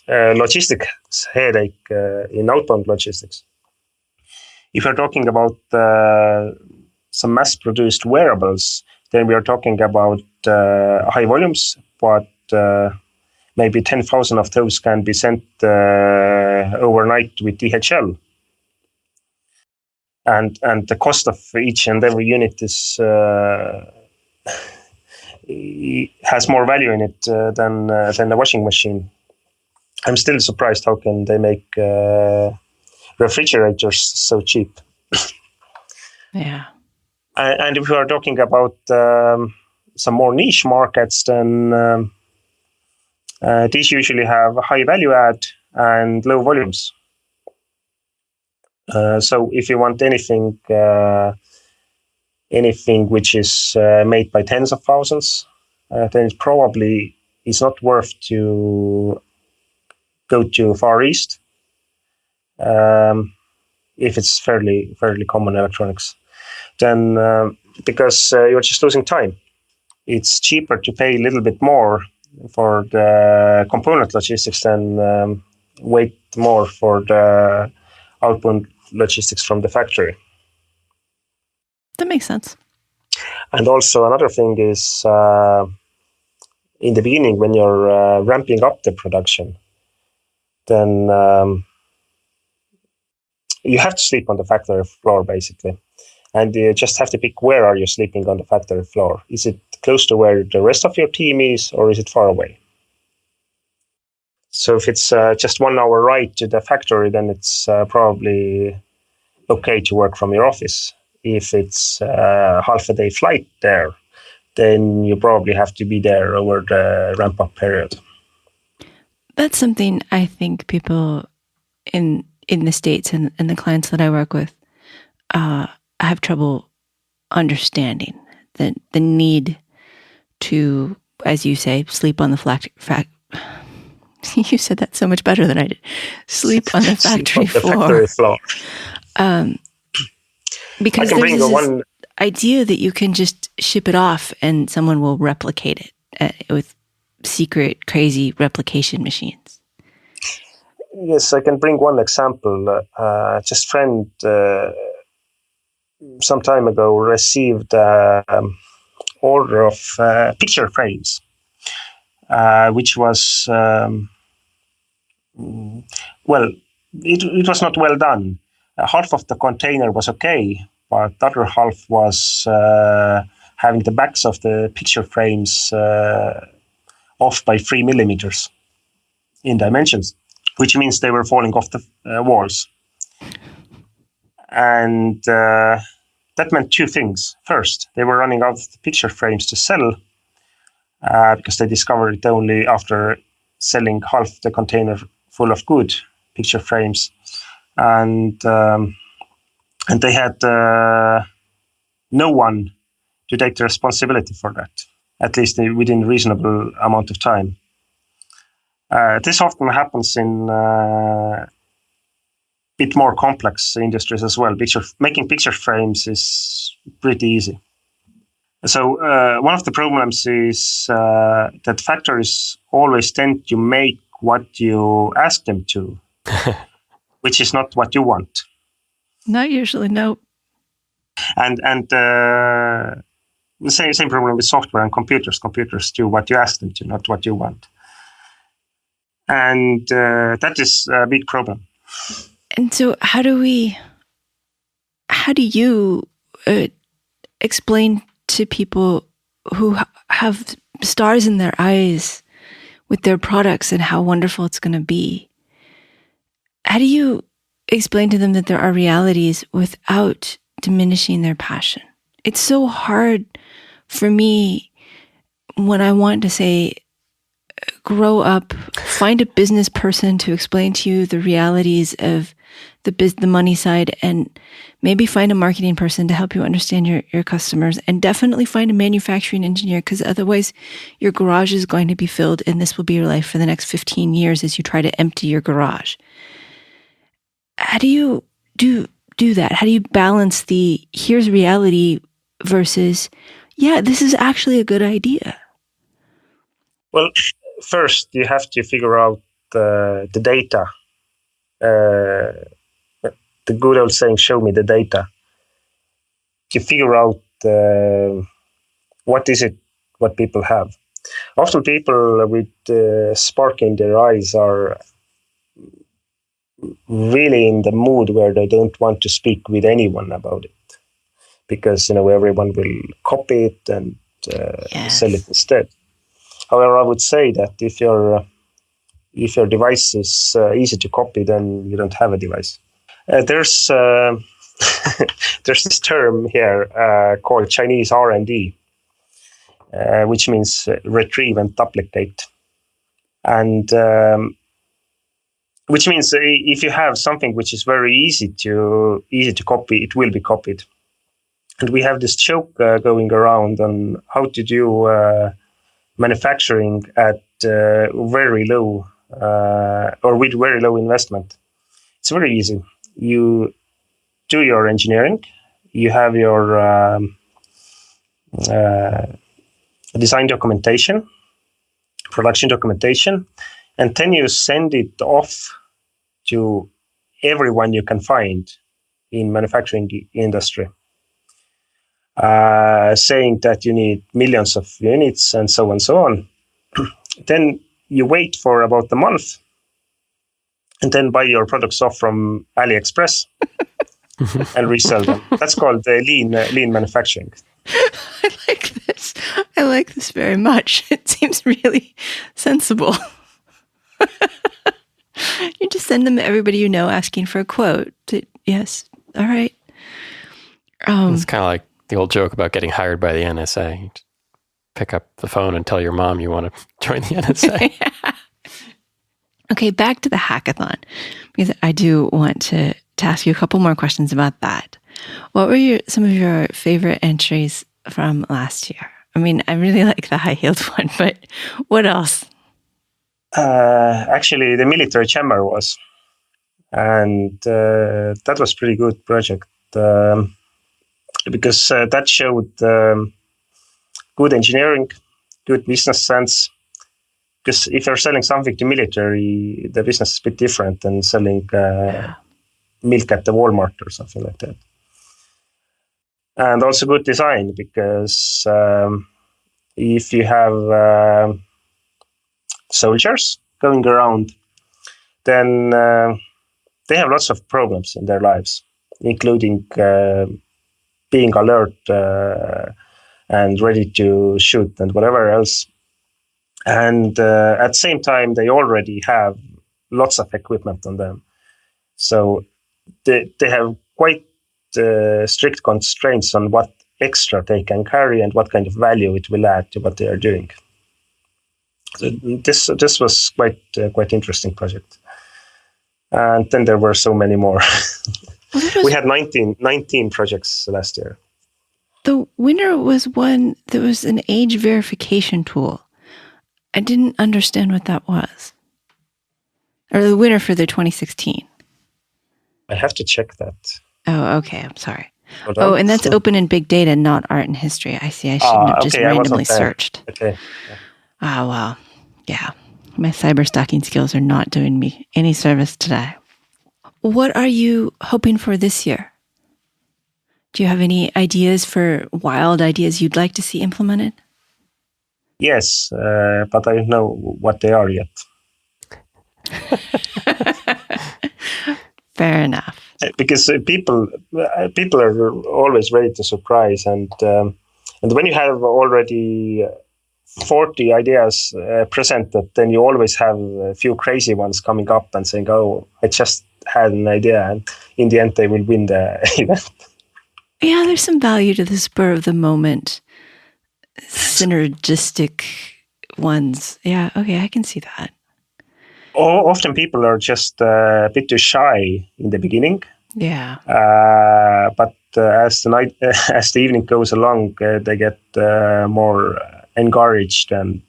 logistics headache in outbound logistics. If you're talking about some mass-produced wearables, then we are talking about high volumes, but maybe 10,000 of those can be sent overnight with DHL. And the cost of each and every unit is has more value in it than a washing machine. I'm still surprised how can they make refrigerators so cheap. Yeah. And if we are talking about some more niche markets, then these usually have high value add and low volumes. So if you want anything which is made by tens of thousands, then it probably is not worth to go to Far East if it's fairly common electronics. Then because you're just losing time. It's cheaper to pay a little bit more for the component logistics than wait more for the outbound logistics from the factory. That makes sense. And also another thing is in the beginning when you're ramping up the production, then you have to sleep on the factory floor basically. And you just have to pick where are you sleeping on the factory floor. Is it close to where the rest of your team is, or is it far away? So if it's just 1 hour ride to the factory, then it's probably okay to work from your office. If it's half a day flight there, then you probably have to be there over the ramp-up period. That's something I think people in the States and the clients that I work with have trouble understanding. The need to, as you say, sleep on the you said that so much better than I did. Sleep on the factory floor. Because there's this idea that you can just ship it off and someone will replicate it with secret, crazy replication machines. Yes, I can bring one example. Just friend some time ago received order of picture frames, which was it was not well done. Half of the container was okay, but the other half was having the backs of the picture frames off by 3 millimeters in dimensions, which means they were falling off the walls. And that meant two things. First, they were running out of the picture frames to sell because they discovered it only after selling half the container full of good picture frames. And they had no one to take the responsibility for that, at least within a reasonable amount of time. This often happens in bit more complex industries as well. Making picture frames is pretty easy. So one of the problems is that factories always tend to make what you ask them to, which is not what you want. Not usually, no. And the same problem with software and computers. Computers do what you ask them to, not what you want. And that is a big problem. And so how do you explain to people who have stars in their eyes with their products and how wonderful it's going to be? How do you explain to them that there are realities without diminishing their passion? It's so hard for me when I want to say, grow up, find a business person to explain to you the realities of the money side, and maybe find a marketing person to help you understand your customers, and definitely find a manufacturing engineer, because otherwise your garage is going to be filled and this will be your life for the next 15 years as you try to empty your garage. How do you do that? How do you balance the here's reality versus, yeah, this is actually a good idea? Well, first you have to figure out the data. The good old saying, show me the data. To figure out what is it, what people have. Often people with spark in their eyes are really in the mood where they don't want to speak with anyone about it, because everyone will copy it and sell it instead. However, I would say that if your device is easy to copy, then you don't have a device. There's this term here called Chinese R&D, which means retrieve and duplicate, and which means if you have something which is very easy to copy, it will be copied. And we have this joke going around on how to do manufacturing at very low or with very low investment. It's very easy. You do your engineering, you have your design documentation, production documentation, and then you send it off to everyone you can find in manufacturing industry, saying that you need millions of units and so on and so on. Then you wait for about a month and then buy your products off from AliExpress and resell them. That's called lean manufacturing. I like this. I like this very much. It seems really sensible. You just send them to everybody you know asking for a quote. Yes. All right. It's kind of like the old joke about getting hired by the NSA. You just pick up the phone and tell your mom you want to join the NSA. Yeah. Okay, back to the hackathon, because I do want to ask you a couple more questions about that. What were some of your favorite entries from last year? I mean, I really like the high-heeled one, but what else? Actually, the military jammer was, and that was pretty good project because that showed good engineering, good business sense. Because if you're selling something to military, the business is a bit different than selling milk at the Walmart or something like that. And also good design, because if you have soldiers going around, then they have lots of problems in their lives, including being alert and ready to shoot and whatever else. And at the same time, they already have lots of equipment on them. So they have quite strict constraints on what extra they can carry and what kind of value it will add to what they are doing. So this was quite interesting project. And then there were so many more. We had 19 projects last year. The winner was one that was an age verification tool. I didn't understand what that was. Or the winner for the 2016. I have to check that. Oh, okay. I'm sorry. Hold on. And that's open in big data, not art and history. I see. I shouldn't have just okay, randomly I wasn't there. searched. Okay. Oh, well. Yeah. My cyber stalking skills are not doing me any service today. What are you hoping for this year? Do you have any ideas for wild ideas you'd like to see implemented? Yes, but I don't know what they are yet. Fair enough. Because people are always ready to surprise, and when you have already 40 ideas presented, then you always have a few crazy ones coming up and saying, "Oh, I just had an idea," and in the end, they will win the event. Yeah, there's some value to the spur of the moment, synergistic ones. Yeah, okay, I can see that. Often people are just a bit too shy in the beginning. Yeah. But as the evening goes along, they get more encouraged, and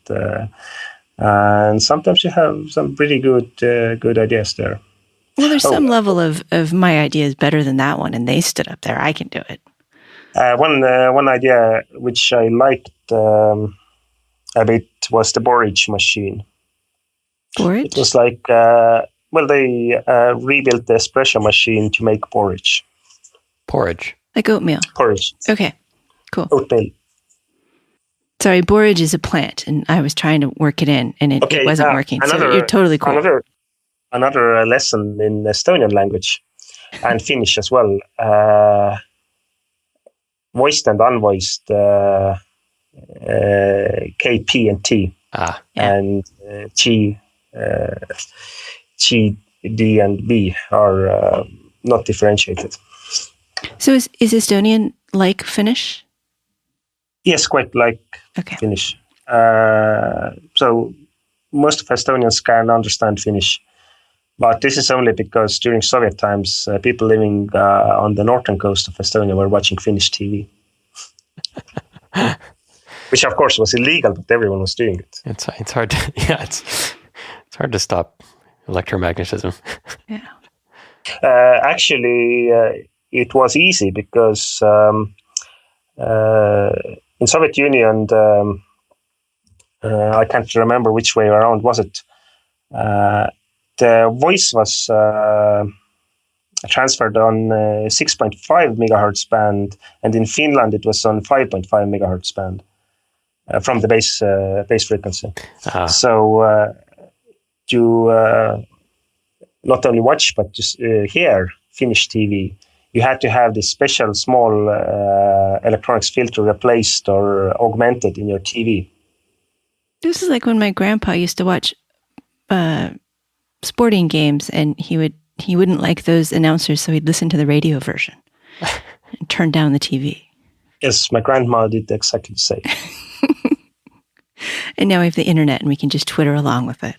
sometimes you have some pretty good ideas there. Well, there's some level of my idea is better than that one, and they stood up there. I can do it. One idea which I liked a bit was the borage machine. Borage? It was like, they rebuilt the espresso machine to make porridge. Porridge? Like oatmeal? Porridge. Okay, cool. Oatmeal. Sorry, borage is a plant, and I was trying to work it in, and it wasn't working. So you're totally cool. Another lesson in Estonian language and Finnish as well. Voiced and unvoiced K, P, and T. And G, D, and B are not differentiated. So is Estonian like Finnish? Yes, quite like Finnish. So most of Estonians can understand Finnish. But this is only because during Soviet times, people living on the northern coast of Estonia were watching Finnish TV. Which, of course, was illegal, but everyone was doing it. It's hard to, it's hard to stop electromagnetism. Yeah. Actually, it was easy because in Soviet Union, I can't remember which way around was it. The voice was transferred on 6.5 megahertz band, and in Finland it was on 5.5 megahertz band from the base frequency. So to not only watch but to hear Finnish TV, you had to have this special small electronics filter replaced or augmented in your TV. This is like when my grandpa used to watch sporting games, and he wouldn't like those announcers, so he'd listen to the radio version and turn down the TV. Yes, my grandma did exactly the same. And now we have the internet, and we can just Twitter along with it.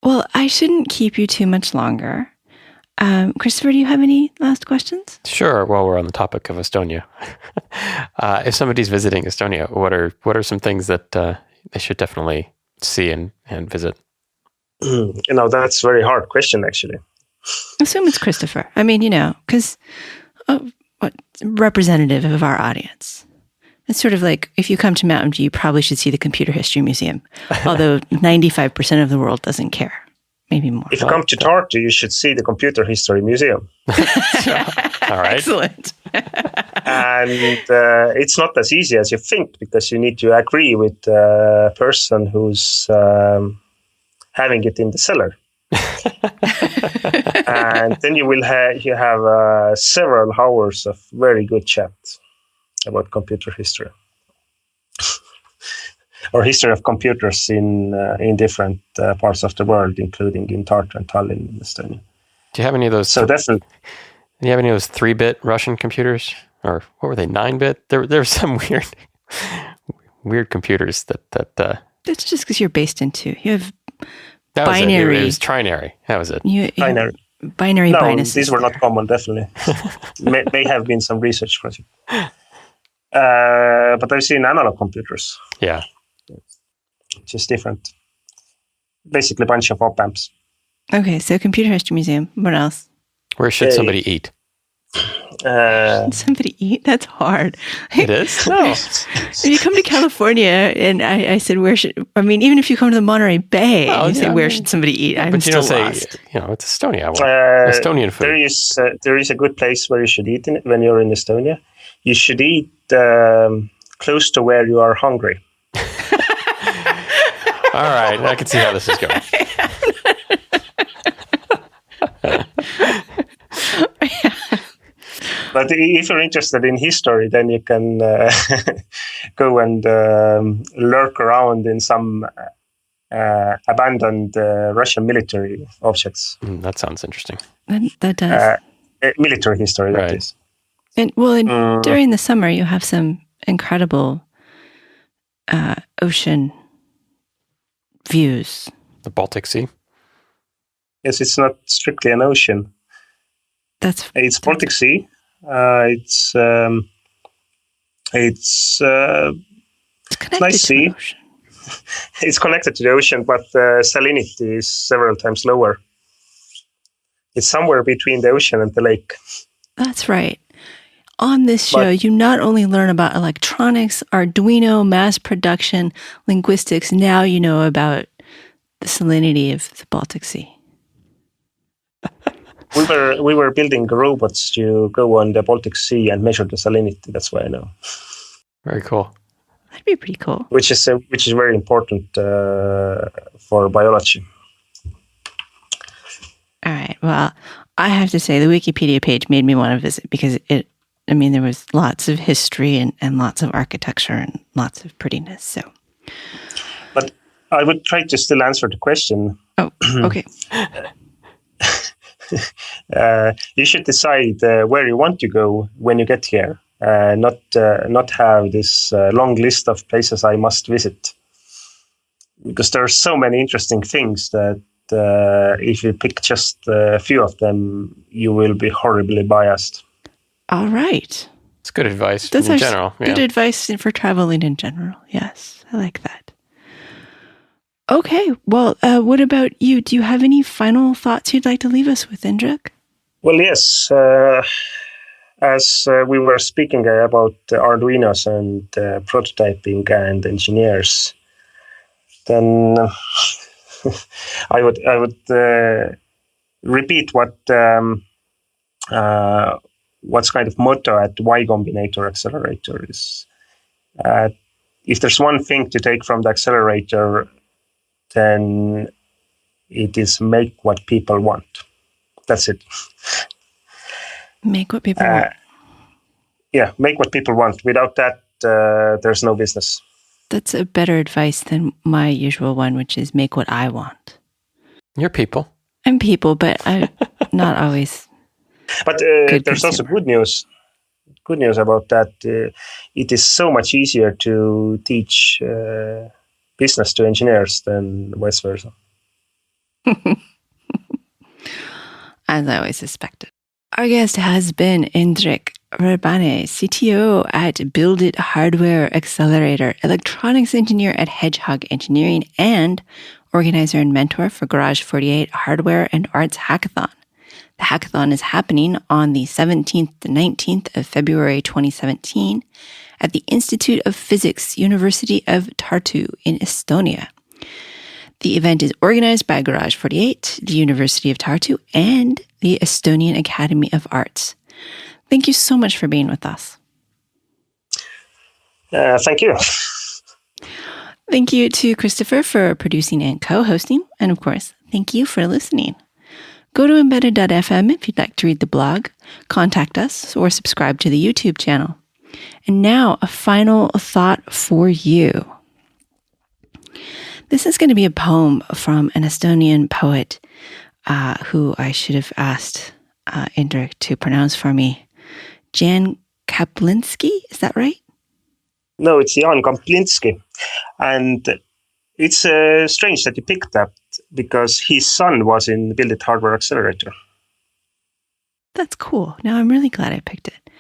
Well, I shouldn't keep you too much longer. Christopher, do you have any last questions? Sure. While we're on the topic of Estonia, if somebody's visiting Estonia, what are some things that they should definitely see and visit? That's a very hard question, actually. Assume it's Christopher. I mean, because representative of our audience. It's sort of like, if you come to Mountain View, you probably should see the Computer History Museum, although 95% of the world doesn't care. Maybe more. If you come to Tartu, you should see the Computer History Museum. All right. Excellent. And it's not as easy as you think, because you need to agree with the person who's having it in the cellar. And then you will have several hours of very good chat about computer history. Or history of computers in different parts of the world, including in Tartu and Tallinn in Estonia. Do you have any of those? So definitely. Do you have any of those 3-bit Russian computers, or what were they? 9-bit? There were some weird computers that. That's just because you're based in two. You have that binary. It was trinary. That was it. Binary. Binary. No, binuses these were not common. Definitely, may have been some research project. But I've seen analog computers. Yeah. Which is different. Basically, a bunch of op amps. Okay, so Computer History Museum. What else? Where should somebody eat? Should somebody eat? That's hard. It is? No. If you come to California and I said, even if you come to the Monterey Bay, and you say, where should somebody eat? I'm still lost. It's Estonia. I want Estonian food. There is a good place where you should eat when you're in Estonia. You should eat close to where you are hungry. All right, I can see how this is going. But if you're interested in history, then you can go and lurk around in some abandoned Russian military objects. That sounds interesting. That does. Military history, right. That is. And during the summer, you have some incredible ocean views. The Baltic Sea? Yes, it's not strictly an ocean. It's Baltic Sea. It's nice sea. It's connected to the ocean, but the salinity is several times lower. It's somewhere between the ocean and the lake. That's right. On this show, you not only learn about electronics, Arduino, mass production, linguistics, now you know about the salinity of the Baltic Sea. We were building robots to go on the Baltic Sea and measure the salinity. That's why I know. Very cool. That'd be pretty cool. Which is very important for biology. All right. Well, I have to say the Wikipedia page made me want to visit because there was lots of history and lots of architecture and lots of prettiness. So, but I would try to still answer the question. Oh, okay. You should decide where you want to go when you get here. Not have this long list of places I must visit, because there are so many interesting things that if you pick just a few of them, you will be horribly biased. All right. It's good advice in general. Good advice for traveling in general. Yes, I like that. Okay. Well, what about you? Do you have any final thoughts you'd like to leave us with, Indrek? Well, yes. As we were speaking about Arduinos and prototyping and engineers, then I would repeat what's kind of motto at Y Combinator Accelerator is. If there's one thing to take from the accelerator, then it is make what people want. That's it. Make what people want. Yeah, make what people want. Without that, there's no business. That's a better advice than my usual one, which is make what I want. You're people. I'm people, but I'm not always. But there's also good news. Good news about that. It is so much easier to teach business to engineers than vice versa. As I always suspected. Our guest has been Indrek Rebane, CTO at Build It Hardware Accelerator, electronics engineer at Hedgehog Engineering, and organizer and mentor for Garage48 Hardware and Arts hackathon. The hackathon is happening on the 17th to 19th of February 2017 at the Institute of Physics, University of Tartu in Estonia. The event is organized by Garage48, the University of Tartu, and the Estonian Academy of Arts. Thank you so much for being with us. Thank you. Thank you to Christopher for producing and co-hosting. And of course, thank you for listening. Go to embedded.fm if you'd like to read the blog, contact us, or subscribe to the YouTube channel. And now, a final thought for you. This is going to be a poem from an Estonian poet who I should have asked Indrek to pronounce for me. Jan Kaplinski, is that right? No, it's Jan Kaplinski. And it's strange that you picked that because his son was in Build It Hardware Accelerator. That's cool. Now I'm really glad I picked it.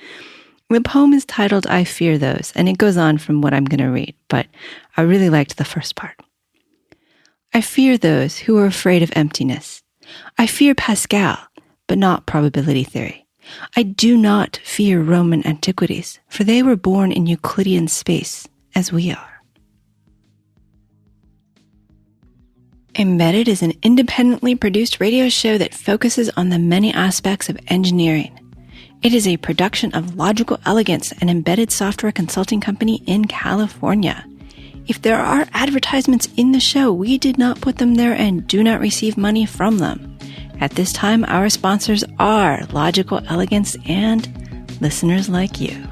The poem is titled I Fear Those, and it goes on from what I'm going to read, but I really liked the first part. I fear those who are afraid of emptiness, I fear Pascal, but not probability theory. I do not fear Roman antiquities, for they were born in Euclidean space, as we are. Embedded is an independently produced radio show that focuses on the many aspects of engineering. It is a production of Logical Elegance, an embedded software consulting company in California. If there are advertisements in the show, we did not put them there and do not receive money from them. At this time, our sponsors are Logical Elegance and listeners like you.